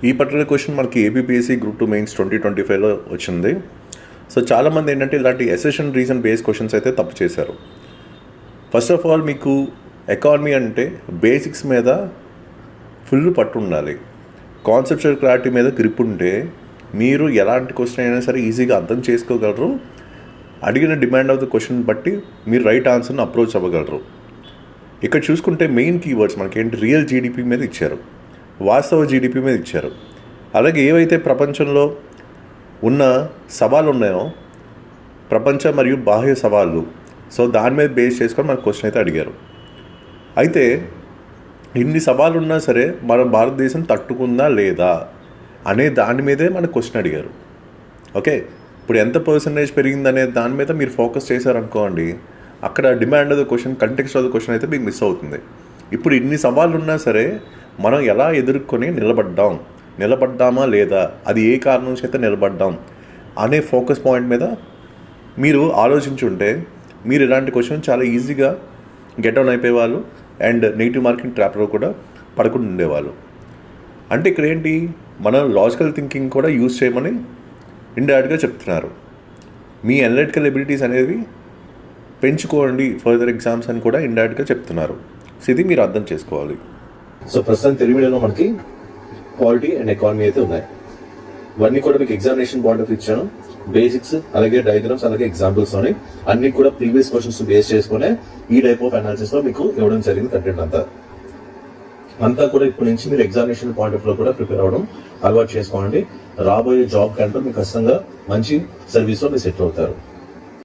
ఈ particular question మనకి APPSC group 2 mains 2025లో వచ్చింది. సో చాలామంది ఏంటంటే ఇలాంటి అసెషన్ రీజన్ బేస్డ్ క్వశ్చన్స్ అయితే తప్పు చేశారు. ఫస్ట్ ఆఫ్ ఆల్ మీకు ఎకానమీ అంటే బేసిక్స్ మీద ఫుల్ పట్టు ఉండాలి. కాన్సెప్చువల్ క్లారిటీ మీద గ్రిప్ ఉంటే మీరు ఎలాంటి క్వశ్చన్ అయినా సరే ఈజీగా అర్థం చేసుకోగలరు. అడిగిన డిమాండ్ ఆఫ్ ద క్వశ్చన్ బట్టి మీరు రైట్ ఆన్సర్ని అప్రోచ్ అవ్వగలరు. ఇక్కడ చూసుకుంటే మెయిన్ కీవర్డ్స్ మనకి ఏంటి, రియల్ జీడిపి మీద ఇచ్చారు, వాస్తవ జీడిపి మీద ఇచ్చారు. అలాగే ఏవైతే ప్రపంచంలో ఉన్న సవాళ్ళు ఉన్నాయో, ప్రపంచ మరియు బాహ్య సవాళ్ళు, సో దాని మీద బేస్ చేసుకొని మనకు క్వశ్చన్ అయితే అడిగారు. అయితే ఇన్ని సవాళ్ళు ఉన్నా సరే మన భారతదేశం తట్టుకుందా లేదా అనే దాని మీదే మనకు క్వశ్చన్ అడిగారు. ఓకే, ఇప్పుడు ఎంత పర్సంటేజ్ పెరిగిందనే దాని మీద మీరు ఫోకస్ చేశారనుకోండి, అక్కడ demand of the question, context of the question అయితే మీకు మిస్ అవుతుంది. ఇప్పుడు ఇన్ని సవాళ్ళు ఉన్నా సరే మనం ఎలా ఎదుర్కొని నిలబడ్డామా లేదా, అది ఏ కారణం చేత నిలబడ్డాం అనే ఫోకస్ పాయింట్ మీద మీరు ఆలోచించుంటే మీరు ఇలాంటి క్వశ్చన్ చాలా ఈజీగా గెట్ ఆన్ అయిపోయేవాళ్ళు అండ్ నెగిటివ్ మార్కింగ్ ట్రాప్లో కూడా పడకుండా ఉండేవాళ్ళు. అంటే ఇక్కడ ఏంటి, మనం లాజికల్ థింకింగ్ కూడా యూజ్ చేయమని ఇండైరెక్ట్గా చెప్తున్నారు. మీ అనలిటికల్ ఎబిలిటీస్ అనేవి పెంచుకోండి ఫర్దర్ ఎగ్జామ్స్ అని కూడా ఇండైరెక్ట్గా చెప్తున్నారు. సో ఇది మీరు అర్థం చేసుకోవాలి. సో ప్రస్తుతం తెలుగు మీడియంలో మనకి పాలిటీ అండ్ ఎకానమీ అయితే ఉన్నాయి. ఇవన్నీ కూడా మీకు ఎగ్జామినేషన్ పాయింట్ ఆఫ్ ఇచ్చాను. బేసిక్స్, అలాగే డయాగ్రామ్స్, అలాగే ఎగ్జాంపుల్స్ తోని అన్ని కూడా ప్రీవియస్ క్వశ్చన్స్ బేస్ చేసుకునే ఈ టైప్ ఆఫ్ అనాలిసిస్ లో మీకు ఇవ్వడం జరిగింది. కంటెంట్ అంతా కూడా ఇప్పటి నుంచి మీరు ఎగ్జామినేషన్ పాయింట్ ఆఫ్ లో కూడా ప్రిపేర్ అవ్వడం అలవాటు చేసుకోండి. రాబోయే జాబ్ కంటే మీకు ఖచ్చితంగా మంచి సర్వీస్ లో మీరు సెట్ అవుతారు.